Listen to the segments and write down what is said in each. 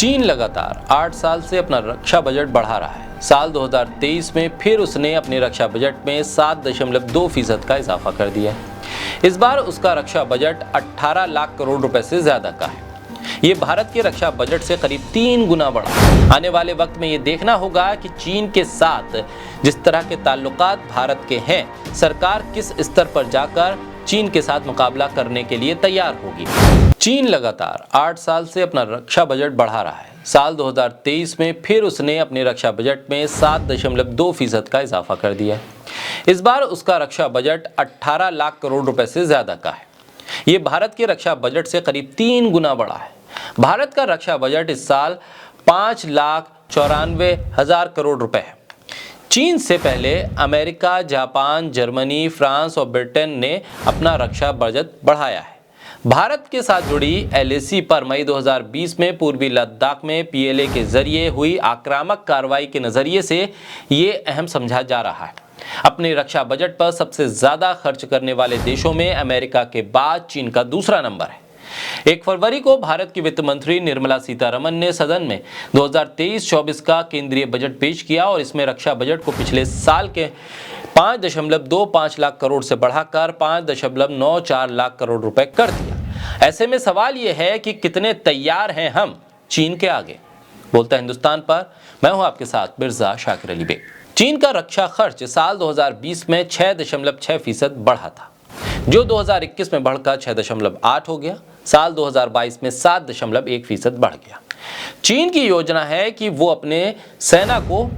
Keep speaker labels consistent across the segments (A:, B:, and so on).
A: चीन लगातार 8 साल से अपना रक्षा बजट बढ़ा रहा है। साल 2023 में फिर उसने अपने रक्षा बजट में 7.2% का इजाफा कर दिया है। इस बार उसका रक्षा बजट 18 लाख करोड़ रुपए से ज्यादा का है। ये भारत के रक्षा बजट से करीब 3 गुना बढ़ा। आने वाले वक्त में ये देखना होगा कि चीन के साथ जिस तरह के ताल्लुकात भारत के हैं, सरकार किस स्तर पर जाकर चीन के साथ मुकाबला करने के लिए तैयार होगी। चीन लगातार 8 साल से अपना रक्षा बजट बढ़ा रहा है। साल 2023 में फिर उसने अपने रक्षा बजट में 7.2% का इजाफा कर दिया है। इस बार उसका रक्षा बजट 18 लाख करोड़ रुपए से ज्यादा का है। ये भारत के रक्षा बजट से करीब 3 गुना बढ़ा है। भारत का रक्षा बजट इस साल 5,94,000 करोड़ रुपए है। चीन से पहले अमेरिका, जापान, जर्मनी, फ्रांस और ब्रिटेन ने अपना रक्षा बजट बढ़ाया है। भारत के साथ जुड़ी एलएसी पर मई 2020 में पूर्वी लद्दाख में पीएलए के जरिए हुई आक्रामक कार्रवाई के नजरिए से ये अहम समझा जा रहा है। अपने रक्षा बजट पर सबसे ज्यादा खर्च करने वाले देशों में अमेरिका के बाद चीन का दूसरा नंबर है। 1 फरवरी को भारत की वित्त मंत्री निर्मला सीतारमण ने सदन में 2023-24 का केंद्रीय बजट पेश किया और इसमें रक्षा बजट को पिछले साल के 5.25 लाख करोड़ से बढ़ाकर 5.94 लाख करोड़ रुपए कर दिया। ऐसे में सवाल यह है कि कितने तैयार हैं हम चीन के आगे। बोलता हिंदुस्तान पर मैं हूं आपके साथ मिर्जा शाकिर अली बेग। चीन का रक्षा खर्च साल 2020 में 6.6% बढ़ा था, जो 2021 में बढ़कर 6.8 हो गया। साल 2022 में 7.1% बढ़ गया। चीन की योजना है कि वो अपने सेना को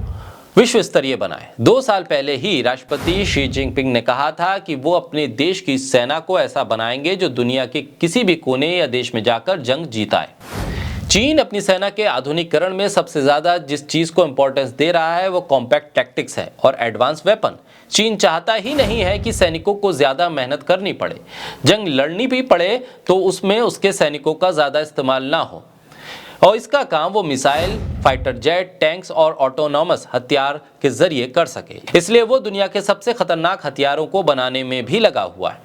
A: विश्व स्तरीय बनाए। 2 साल पहले ही राष्ट्रपति शी जिनपिंग ने कहा था कि वो अपने देश की सेना को ऐसा बनाएंगे जो दुनिया के किसी भी कोने या देश में जाकर जंग जीताए। चीन अपनी सेना के आधुनिकीकरण में सबसे ज्यादा जिस चीज को इंपॉर्टेंस दे रहा है वो कॉम्पैक्ट टैक्टिक्स है और एडवांस वेपन। चीन चाहता ही नहीं है कि सैनिकों को ज्यादा मेहनत करनी पड़े। जंग लड़नी भी पड़े तो उसमें उसके सैनिकों का ज्यादा इस्तेमाल ना हो, और इसका काम वो मिसाइल, फाइटर जेट, टैंक्स और ऑटोनॉमस हथियार के जरिए कर सके। इसलिए वो दुनिया के सबसे खतरनाक हथियारों को बनाने में भी लगा हुआ है।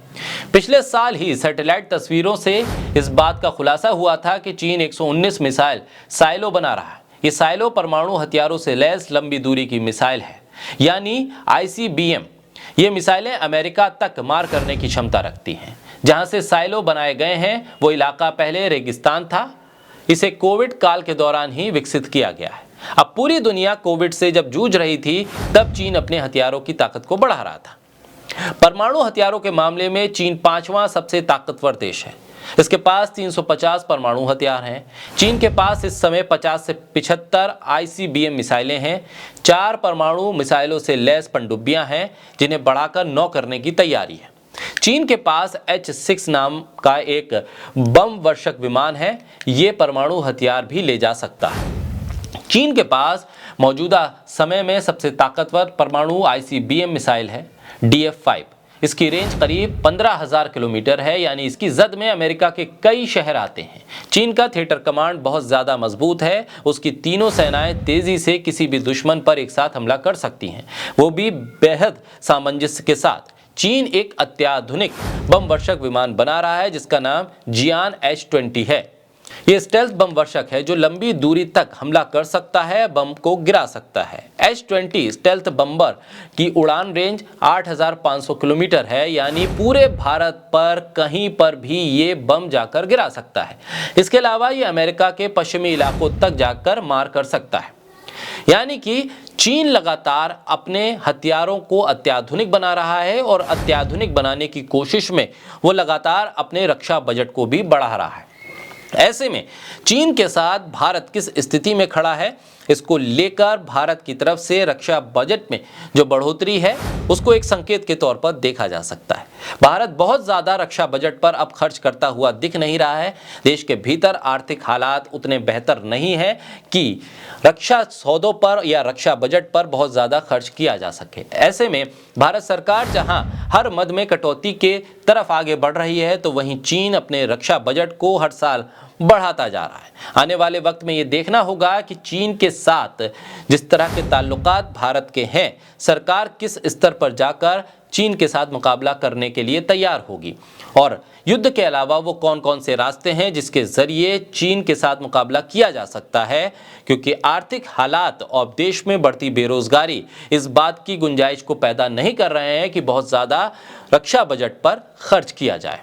A: पिछले साल ही सैटेलाइट तस्वीरों से इस बात का खुलासा हुआ था कि चीन 119 मिसाइल साइलो बना रहा है। ये साइलो परमाणु हथियारों से लैस लंबी दूरी की मिसाइल है, यानी ICBM। ये मिसाइलें अमेरिका तक मार करने की क्षमता रखती हैं। जहां से साइलो बनाए गए हैं वो इलाका पहले रेगिस्तान था। इसे कोविड काल के दौरान ही विकसित किया गया है। अब पूरी दुनिया कोविड से जब जूझ रही थी तब चीन अपने हथियारों की ताकत को बढ़ा रहा था। परमाणु हथियारों के मामले में चीन 5वां सबसे ताकतवर देश है। इसके पास 350 परमाणु हथियार हैं। चीन के पास इस समय 50 से 75 ICBM मिसाइलें हैं। 4 परमाणु मिसाइलों से लैस पनडुब्बियां हैं जिन्हें बढ़ाकर 9 करने की तैयारी है। चीन के पास H-6 नाम का एक बम वर्षक विमान है। ये परमाणु हथियार भी ले जा सकता है। चीन के पास मौजूदा समय में सबसे ताकतवर परमाणु ICBM मिसाइल है DF-5। इसकी रेंज करीब 15,000 किलोमीटर है, यानी इसकी जद में अमेरिका के कई शहर आते हैं। चीन का थिएटर कमांड बहुत ज्यादा मजबूत है। उसकी तीनों सेनाएं तेजी से किसी भी दुश्मन पर एक साथ हमला कर सकती हैं, वो भी बेहद सामंजस्य के साथ। चीन एक अत्याधुनिक बम वर्षक विमान बना रहा है जिसका नाम जियान H-20 है। ये स्टेल्थ बम वर्षक है जो लंबी दूरी तक हमला कर सकता है, बम को गिरा सकता है। H-20 स्टेल्थ बम्बर की उड़ान रेंज 8,500 किलोमीटर है, यानी पूरे भारत पर कहीं पर भी ये बम जाकर गिरा सकता है। इसके अलावा ये अमेरिका के पश्चिमी इलाकों तक जाकर मार कर सकता है। यानी कि चीन लगातार अपने हथियारों को अत्याधुनिक बना रहा है और अत्याधुनिक बनाने की कोशिश में वो लगातार अपने रक्षा बजट को भी बढ़ा रहा है। ऐसे में चीन के साथ भारत किस स्थिति में खड़ा है, इसको लेकर भारत की तरफ से रक्षा बजट में जो बढ़ोतरी है उसको एक संकेत के तौर पर देखा जा सकता है। भारत बहुत ज्यादा रक्षा बजट पर अब खर्च करता हुआ दिख नहीं रहा है। देश के भीतर आर्थिक हालात उतने बेहतर नहीं है कि रक्षा सौदों पर या रक्षा बजट पर बहुत ज्यादा खर्च किया जा सके। ऐसे में भारत सरकार जहां हर मद में कटौती के तरफ आगे बढ़ रही है, तो वहीं चीन अपने रक्षा बजट को हर साल बढ़ाता जा रहा है। आने वाले वक्त में ये देखना होगा कि चीन के साथ जिस तरह के ताल्लुकात भारत के हैं, सरकार किस स्तर पर जाकर चीन के साथ मुकाबला करने के लिए तैयार होगी और युद्ध के अलावा वो कौन कौन से रास्ते हैं जिसके जरिए चीन के साथ मुकाबला किया जा सकता है, क्योंकि आर्थिक हालात और देश में बढ़ती बेरोजगारी इस बात की गुंजाइश को पैदा नहीं कर रहे हैं कि बहुत ज़्यादा रक्षा बजट पर खर्च किया जाए।